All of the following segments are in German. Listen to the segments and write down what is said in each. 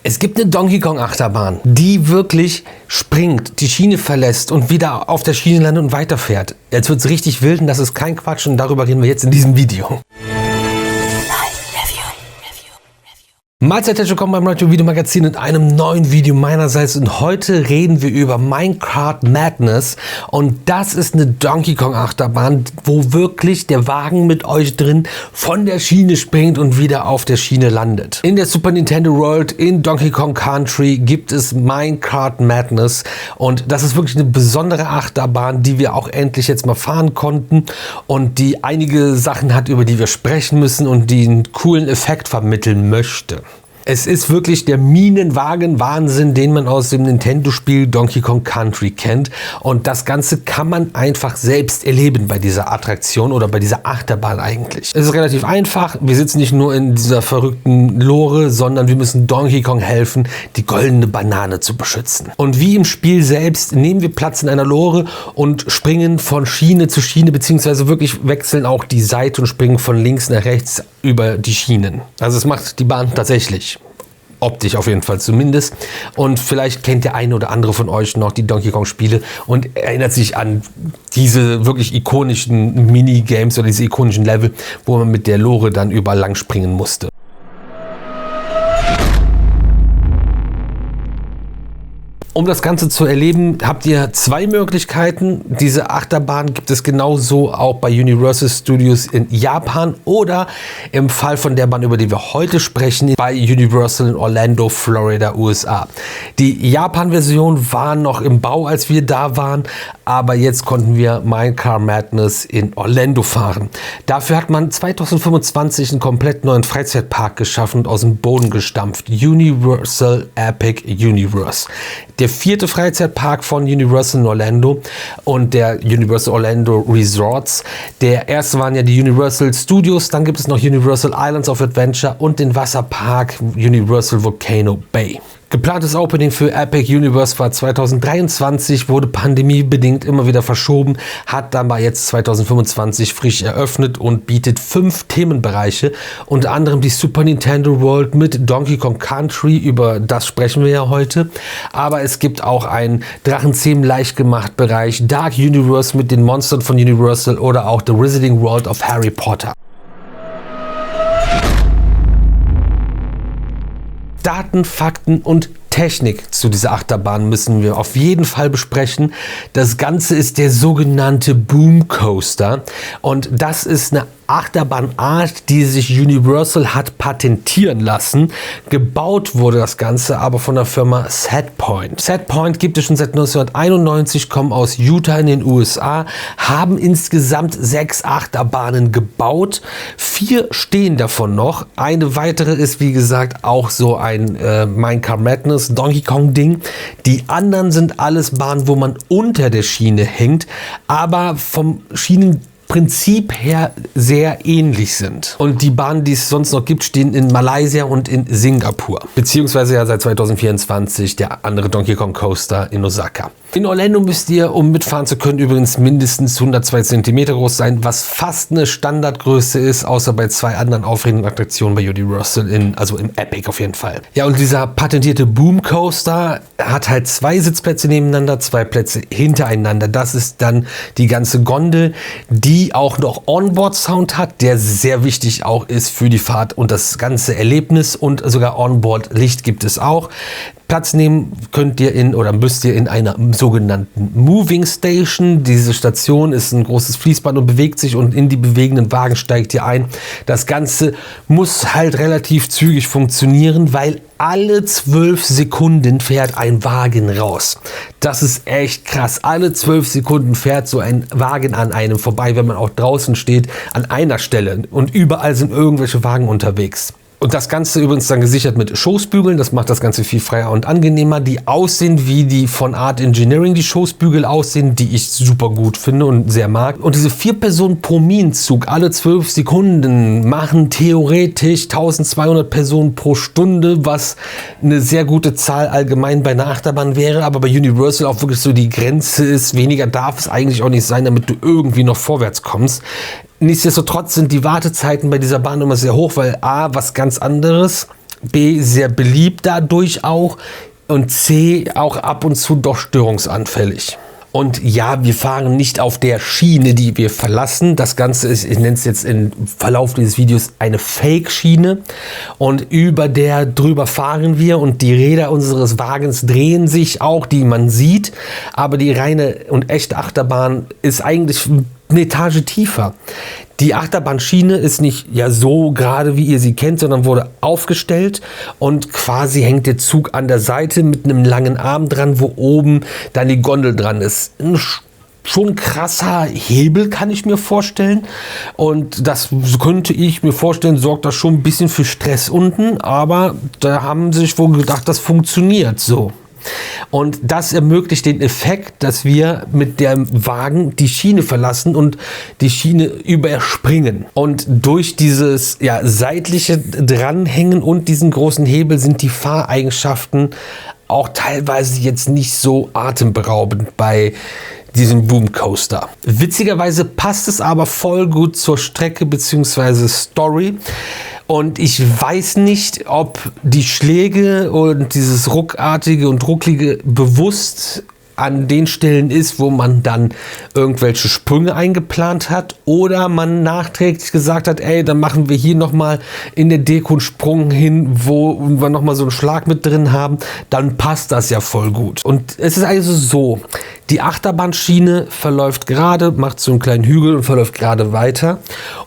Es gibt eine Donkey Kong Achterbahn, die wirklich springt, die Schiene verlässt und wieder auf der Schiene landet und weiterfährt. Jetzt wird es richtig wild und das ist kein Quatsch und darüber reden wir jetzt in diesem Video. Mahlzeit, herzlich willkommen beim Retro Video Magazin in einem neuen Video meinerseits und heute reden wir über Minecart Madness und das ist eine Donkey Kong Achterbahn, wo wirklich der Wagen mit euch drin von der Schiene springt und wieder auf der Schiene landet. In der Super Nintendo World in Donkey Kong Country gibt es Minecart Madness und das ist wirklich eine besondere Achterbahn, die wir auch endlich jetzt mal fahren konnten und die einige Sachen hat, über die wir sprechen müssen und die einen coolen Effekt vermitteln möchte. Es ist wirklich der Minenwagen-Wahnsinn, den man aus dem Nintendo-Spiel Donkey Kong Country kennt. Und das Ganze kann man einfach selbst erleben bei dieser Attraktion oder bei dieser Achterbahn eigentlich. Es ist relativ einfach. Wir sitzen nicht nur in dieser verrückten Lore, sondern wir müssen Donkey Kong helfen, die goldene Banane zu beschützen. Und wie im Spiel selbst nehmen wir Platz in einer Lore und springen von Schiene zu Schiene, beziehungsweise wirklich wechseln auch die Seite und springen von links nach rechts über die Schienen. Also es macht die Bahn tatsächlich. Optisch auf jeden Fall zumindest. Und vielleicht kennt der eine oder andere von euch noch die Donkey Kong Spiele und erinnert sich an diese wirklich ikonischen Minigames oder diese ikonischen Level, wo man mit der Lore dann überall lang springen musste. Um das Ganze zu erleben, habt ihr zwei Möglichkeiten. Diese Achterbahn gibt es genauso auch bei Universal Studios in Japan oder im Fall von der Bahn, über die wir heute sprechen, bei Universal in Orlando, Florida, USA. Die Japan-Version war noch im Bau, als wir da waren, aber jetzt konnten wir Minecart Madness in Orlando fahren. Dafür hat man 2025 einen komplett neuen Freizeitpark geschaffen und aus dem Boden gestampft. Universal Epic Universe. Der vierte Freizeitpark von Universal in Orlando und der Universal Orlando Resorts. Der erste waren ja die Universal Studios, dann gibt es noch Universal Islands of Adventure und den Wasserpark Universal Volcano Bay. Geplantes Opening für Epic Universe war 2023, wurde pandemiebedingt immer wieder verschoben, hat dann aber jetzt 2025 frisch eröffnet und bietet 5 Themenbereiche, unter anderem die Super Nintendo World mit Donkey Kong Country, über das sprechen wir ja heute, aber es gibt auch einen Drachenzähmen leicht gemacht Bereich, Dark Universe mit den Monstern von Universal oder auch The Wizarding World of Harry Potter. Daten, Fakten und Technik zu dieser Achterbahn müssen wir auf jeden Fall besprechen. Das Ganze ist der sogenannte Boom Coaster und das ist eine Achterbahnart, die sich Universal hat patentieren lassen. Gebaut wurde das Ganze aber von der Firma Setpoint. Setpoint gibt es schon seit 1991, kommen aus Utah in den USA, haben insgesamt 6 Achterbahnen gebaut. 4 stehen davon noch. Eine weitere ist, wie gesagt, auch so ein Minecart Madness Donkey Kong Ding. Die anderen sind alles Bahnen, wo man unter der Schiene hängt, aber vom Schienenprinzip her sehr ähnlich sind. Und die Bahnen, die es sonst noch gibt, stehen in Malaysia und in Singapur. Beziehungsweise ja seit 2024 der andere Donkey Kong Coaster in Osaka. In Orlando müsst ihr, um mitfahren zu können, übrigens mindestens 102 cm groß sein, was fast eine Standardgröße ist, außer bei 2 anderen aufregenden Attraktionen bei Universal, also im Epic auf jeden Fall. Ja, und dieser patentierte Boom Coaster hat halt 2 Sitzplätze nebeneinander, 2 Plätze hintereinander. Das ist dann die ganze Gondel, die auch noch Onboard-Sound hat, der sehr wichtig auch ist für die Fahrt und das ganze Erlebnis und sogar Onboard-Licht gibt es auch. Platz nehmen könnt ihr müsst ihr in einer sogenannten Moving Station. Diese Station ist ein großes Fließband und bewegt sich und in die bewegenden Wagen steigt ihr ein. Das Ganze muss halt relativ zügig funktionieren, weil alle 12 Sekunden fährt ein Wagen raus. Das ist echt krass. Alle 12 Sekunden fährt so ein Wagen an einem vorbei, wenn man auch draußen steht, an einer Stelle. Und überall sind irgendwelche Wagen unterwegs. Und das Ganze übrigens dann gesichert mit Schoßbügeln. Das macht das Ganze viel freier und angenehmer. Die aussehen wie die von Art Engineering, die Schoßbügel aussehen, die ich super gut finde und sehr mag. Und diese 4 Personen pro Minenzug alle 12 Sekunden machen theoretisch 1200 Personen pro Stunde, was eine sehr gute Zahl allgemein bei einer Achterbahn wäre. Aber bei Universal auch wirklich so die Grenze ist, weniger darf es eigentlich auch nicht sein, damit du irgendwie noch vorwärts kommst. Nichtsdestotrotz sind die Wartezeiten bei dieser Bahn immer sehr hoch, weil A, was ganz anderes, B, sehr beliebt dadurch auch und C, auch ab und zu doch störungsanfällig. Und ja, wir fahren nicht auf der Schiene, die wir verlassen. Das Ganze ist, ich nenne es jetzt im Verlauf dieses Videos, eine Fake-Schiene. Und über der drüber fahren wir und die Räder unseres Wagens drehen sich auch, die man sieht. Aber die reine und echte Achterbahn ist eigentlich eine Etage tiefer. Die Achterbahnschiene ist nicht ja so gerade, wie ihr sie kennt, sondern wurde aufgestellt und quasi hängt der Zug an der Seite mit einem langen Arm dran, wo oben dann die Gondel dran ist. Ein schon krasser Hebel, kann ich mir vorstellen. Und das könnte ich mir vorstellen, sorgt das schon ein bisschen für Stress unten, aber da haben sie sich wohl gedacht, das funktioniert so. Und das ermöglicht den Effekt, dass wir mit dem Wagen die Schiene verlassen und die Schiene überspringen. Und durch dieses seitliche Dranhängen und diesen großen Hebel sind die Fahreigenschaften auch teilweise jetzt nicht so atemberaubend bei diesem Boom Coaster. Witzigerweise passt es aber voll gut zur Strecke bzw. Story. Und ich weiß nicht, ob die Schläge und dieses ruckartige und rucklige bewusst an den Stellen ist, wo man dann irgendwelche Sprünge eingeplant hat oder man nachträglich gesagt hat, ey, dann machen wir hier nochmal in der Deko einen Sprung hin, wo wir nochmal so einen Schlag mit drin haben, dann passt das ja voll gut. Und es ist also so, die Achterbahnschiene verläuft gerade, macht so einen kleinen Hügel und verläuft gerade weiter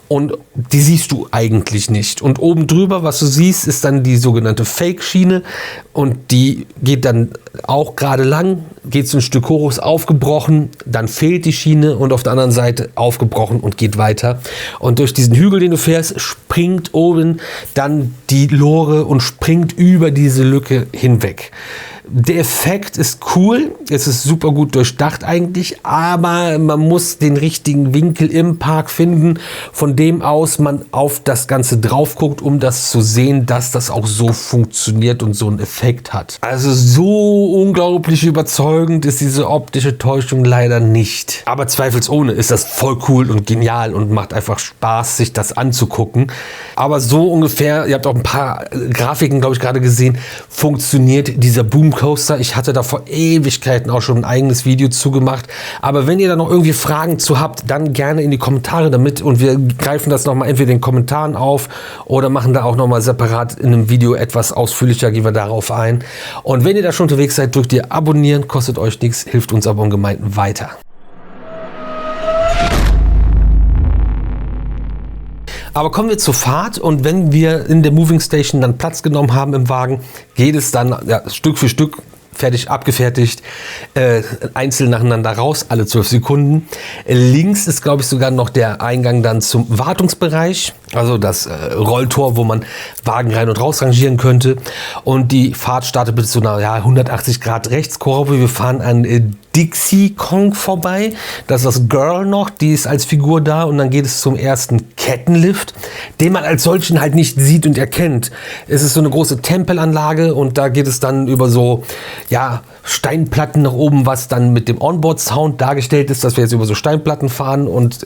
und die siehst du eigentlich nicht. Und oben drüber, was du siehst, ist dann die sogenannte Fake-Schiene und die geht dann auch gerade lang, geht so ein Stück hoch, ist aufgebrochen, dann fehlt die Schiene und auf der anderen Seite aufgebrochen und geht weiter. Und durch diesen Hügel, den du fährst, springt oben dann die Lore und springt über diese Lücke hinweg. Der Effekt ist cool, es ist super gut durchdacht eigentlich, aber man muss den richtigen Winkel im Park finden, von dem aus man auf das Ganze drauf guckt, um das zu sehen, dass das auch so funktioniert und so einen Effekt hat. Also so unglaublich überzeugend ist diese optische Täuschung leider nicht. Aber zweifelsohne ist das voll cool und genial und macht einfach Spaß, sich das anzugucken. Aber so ungefähr, ihr habt auch ein paar Grafiken, glaube ich, gerade gesehen, funktioniert dieser Boom Coaster. Ich hatte da vor Ewigkeiten auch schon ein eigenes Video zugemacht. Aber wenn ihr da noch irgendwie Fragen zu habt, dann gerne in die Kommentare damit und wir greifen das nochmal entweder in den Kommentaren auf oder machen da auch nochmal separat in einem Video etwas ausführlicher, gehen wir darauf ein. Und wenn ihr da schon unterwegs seid, drückt ihr abonnieren, kostet euch nichts, hilft uns aber ungemein weiter. Aber kommen wir zur Fahrt und wenn wir in der Moving Station dann Platz genommen haben im Wagen, geht es dann Stück für Stück fertig abgefertigt, einzeln nacheinander raus, alle 12 Sekunden. Links ist, glaube ich, sogar noch der Eingang dann zum Wartungsbereich, also das Rolltor, wo man Wagen rein und raus rangieren könnte. Und die Fahrt startet mit so einer 180 Grad Rechtskurve. Wir fahren an Dixie Kong vorbei. Das ist das Girl noch, die ist als Figur da und dann geht es zum ersten Kettenlift, den man als solchen halt nicht sieht und erkennt. Es ist so eine große Tempelanlage und da geht es dann über so Steinplatten nach oben, was dann mit dem Onboard-Sound dargestellt ist, dass wir jetzt über so Steinplatten fahren und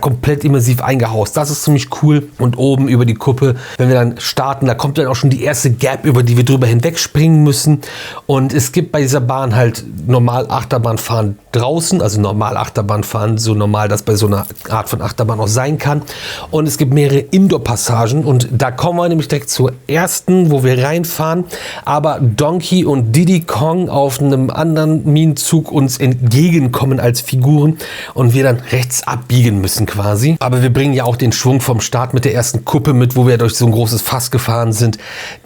komplett immersiv eingehaust. Das ist ziemlich cool. Und oben über die Kuppe, wenn wir dann starten, da kommt dann auch schon die erste Gap, über die wir drüber hinweg springen müssen. Und es gibt bei dieser Bahn halt normal Achterbahnfahren draußen, also normal Achterbahnfahren, so normal das bei so einer Art von Achterbahn auch sein kann. Und es gibt mehrere Indoor-Passagen und da kommen wir nämlich direkt zur ersten, wo wir reinfahren. Aber Donkey und Diddy Kong auf einem anderen Minenzug uns entgegenkommen als Figuren und wir dann rechts abbiegen müssen quasi. Aber wir bringen ja auch den Schwung vom Start mit der ersten Kuppe mit, wo wir durch so ein großes Fass gefahren sind,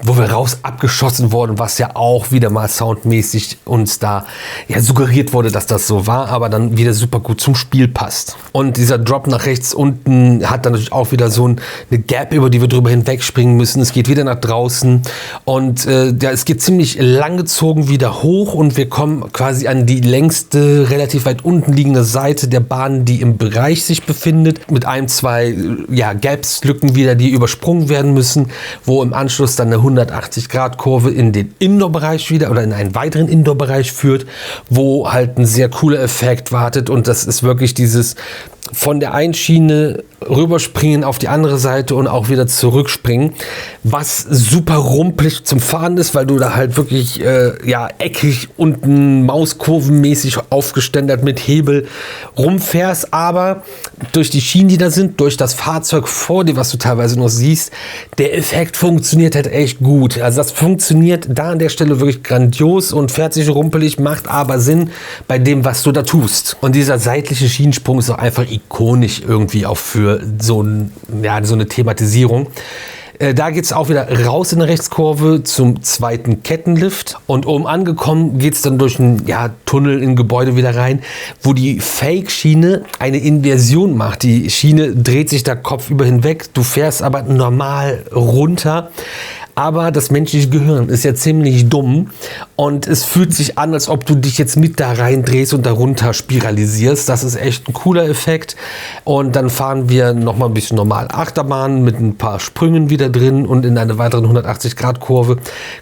wo wir raus abgeschossen wurden, was ja auch wieder mal soundmäßig uns da suggeriert wurde, dass das so war, aber dann wieder super gut zum Spiel passt. Und dieser Drop nach rechts unten hat dann natürlich auch wieder so eine Gap, über die wir drüber hinweg springen müssen. Es geht wieder nach draußen und es geht ziemlich langgezogen wieder hoch und wir kommen quasi an die längste, relativ weit unten liegende Seite der Bahn, die im Bereich sich befindet, mit zwei Gaps, Lücken wieder, die übersprungen werden müssen, wo im Anschluss dann eine 180-Grad-Kurve in den Indoor-Bereich wieder oder in einen weiteren Indoor-Bereich führt, wo halt ein sehr cooler Effekt wartet und das ist wirklich dieses von der einen Schiene rüberspringen auf die andere Seite und auch wieder zurückspringen, was super rumpelig zum Fahren ist, weil du da halt wirklich eckig unten mauskurvenmäßig aufgeständert mit Hebel rumfährst, aber durch die Schienen, die da sind, durch das Fahrzeug vor dir, was du teilweise noch siehst, der Effekt funktioniert halt echt gut. Also das funktioniert da an der Stelle wirklich grandios und fährt sich rumpelig, macht aber Sinn bei dem, was du da tust. Und dieser seitliche Schienensprung ist auch einfach ikonisch irgendwie auch für so eine Thematisierung. Da geht es auch wieder raus in der Rechtskurve zum zweiten Kettenlift und oben angekommen geht es dann durch einen Tunnel in Gebäude wieder rein, wo die Fake-Schiene eine Inversion macht. Die Schiene dreht sich da kopfüber hinweg, du fährst aber normal runter. Aber das menschliche Gehirn ist ja ziemlich dumm und es fühlt sich an, als ob du dich jetzt mit da reindrehst und darunter spiralisierst. Das ist echt ein cooler Effekt. Und dann fahren wir nochmal ein bisschen normal Achterbahn mit ein paar Sprüngen wieder drin und in eine weitere 180-Grad-Kurve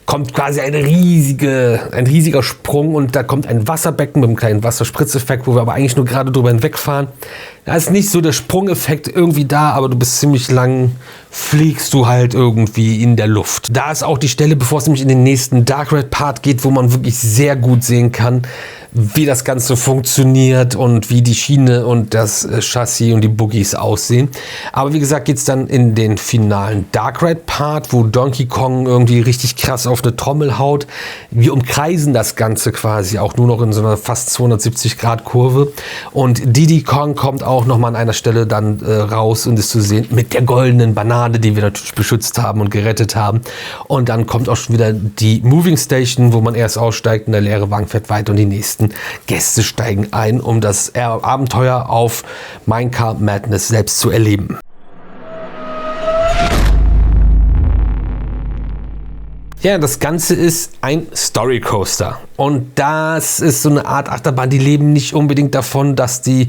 kommt quasi ein riesiger Sprung und da kommt ein Wasserbecken mit einem kleinen Wasserspritzeffekt, wo wir aber eigentlich nur gerade drüber hinwegfahren. Da ist nicht so der Sprungeffekt irgendwie da, aber du bist ziemlich lang, fliegst du halt irgendwie in der Luft. Da ist auch die Stelle, bevor es nämlich in den nächsten Dark Ride Part geht, wo man wirklich sehr gut sehen kann, wie das Ganze funktioniert und wie die Schiene und das Chassis und die Buggies aussehen. Aber wie gesagt, geht es dann in den finalen Dark Ride Part, wo Donkey Kong irgendwie richtig krass auf eine Trommel haut. Wir umkreisen das Ganze quasi auch nur noch in so einer fast 270 Grad Kurve. Und Diddy Kong kommt auch nochmal an einer Stelle dann raus und ist zu sehen mit der goldenen Banane, die wir natürlich beschützt haben und gerettet haben. Und dann kommt auch schon wieder die Moving Station, wo man erst aussteigt und der leere Wagen fährt weiter und die nächsten Gäste steigen ein, um das Abenteuer auf Minecraft Madness selbst zu erleben. Ja, das Ganze ist ein Story Coaster und das ist so eine Art Achterbahn, die leben nicht unbedingt davon, dass die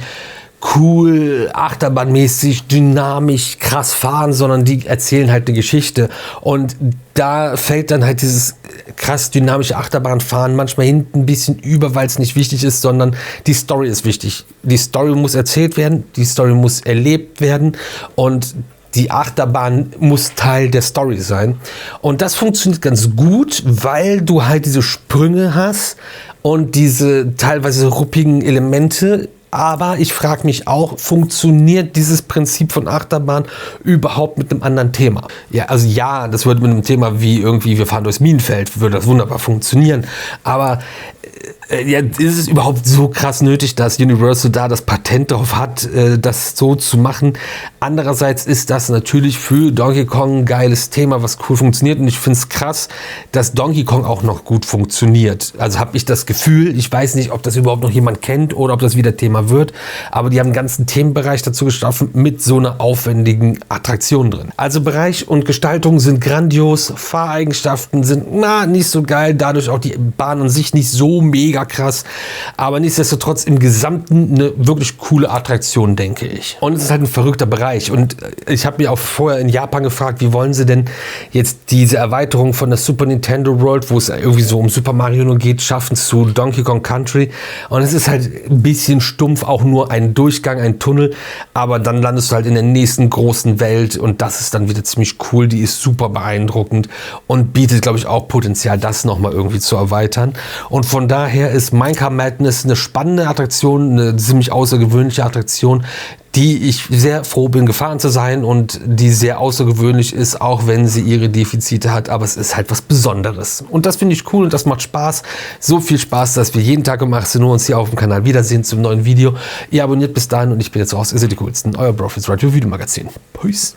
cool, achterbahnmäßig, dynamisch, krass fahren, sondern die erzählen halt eine Geschichte. Und da fällt dann halt dieses krass dynamische Achterbahnfahren manchmal hinten ein bisschen über, weil es nicht wichtig ist, sondern die Story ist wichtig. Die Story muss erzählt werden, die Story muss erlebt werden und die Achterbahn muss Teil der Story sein. Und das funktioniert ganz gut, weil du halt diese Sprünge hast und diese teilweise ruppigen Elemente. Aber ich frage mich auch, funktioniert dieses Prinzip von Achterbahn überhaupt mit einem anderen Thema? Ja, das würde mit einem Thema wie irgendwie wir fahren durchs Minenfeld, würde das wunderbar funktionieren. Aber ist es überhaupt so krass nötig, dass Universal da das Patent drauf hat, das so zu machen? Andererseits ist das natürlich für Donkey Kong ein geiles Thema, was cool funktioniert. Und ich finde es krass, dass Donkey Kong auch noch gut funktioniert. Also habe ich das Gefühl, ich weiß nicht, ob das überhaupt noch jemand kennt oder ob das wieder Thema wird. Aber die haben einen ganzen Themenbereich dazu geschaffen mit so einer aufwendigen Attraktion drin. Also Bereich und Gestaltung sind grandios. Fahreigenschaften sind nicht so geil. Dadurch auch die Bahn an sich nicht so mega krass, aber nichtsdestotrotz im Gesamten eine wirklich coole Attraktion, denke ich. Und es ist halt ein verrückter Bereich und ich habe mir auch vorher in Japan gefragt, wie wollen sie denn jetzt diese Erweiterung von der Super Nintendo World, wo es irgendwie so um Super Mario nur geht, schaffen zu Donkey Kong Country und es ist halt ein bisschen stumpf, auch nur ein Durchgang, ein Tunnel, aber dann landest du halt in der nächsten großen Welt und das ist dann wieder ziemlich cool, die ist super beeindruckend und bietet, glaube ich, auch Potenzial, das nochmal irgendwie zu erweitern und von daher ist Minecraft Madness eine spannende Attraktion, eine ziemlich außergewöhnliche Attraktion, die ich sehr froh bin, gefahren zu sein und die sehr außergewöhnlich ist, auch wenn sie ihre Defizite hat, aber es ist halt was Besonderes. Und das finde ich cool und das macht Spaß. So viel Spaß, dass wir jeden Tag um 18 Uhr uns hier auf dem Kanal wiedersehen zum neuen Video. Ihr abonniert bis dahin und ich bin jetzt raus. Ihr seid die coolsten. Euer Profits Radio Videomagazin. Peace.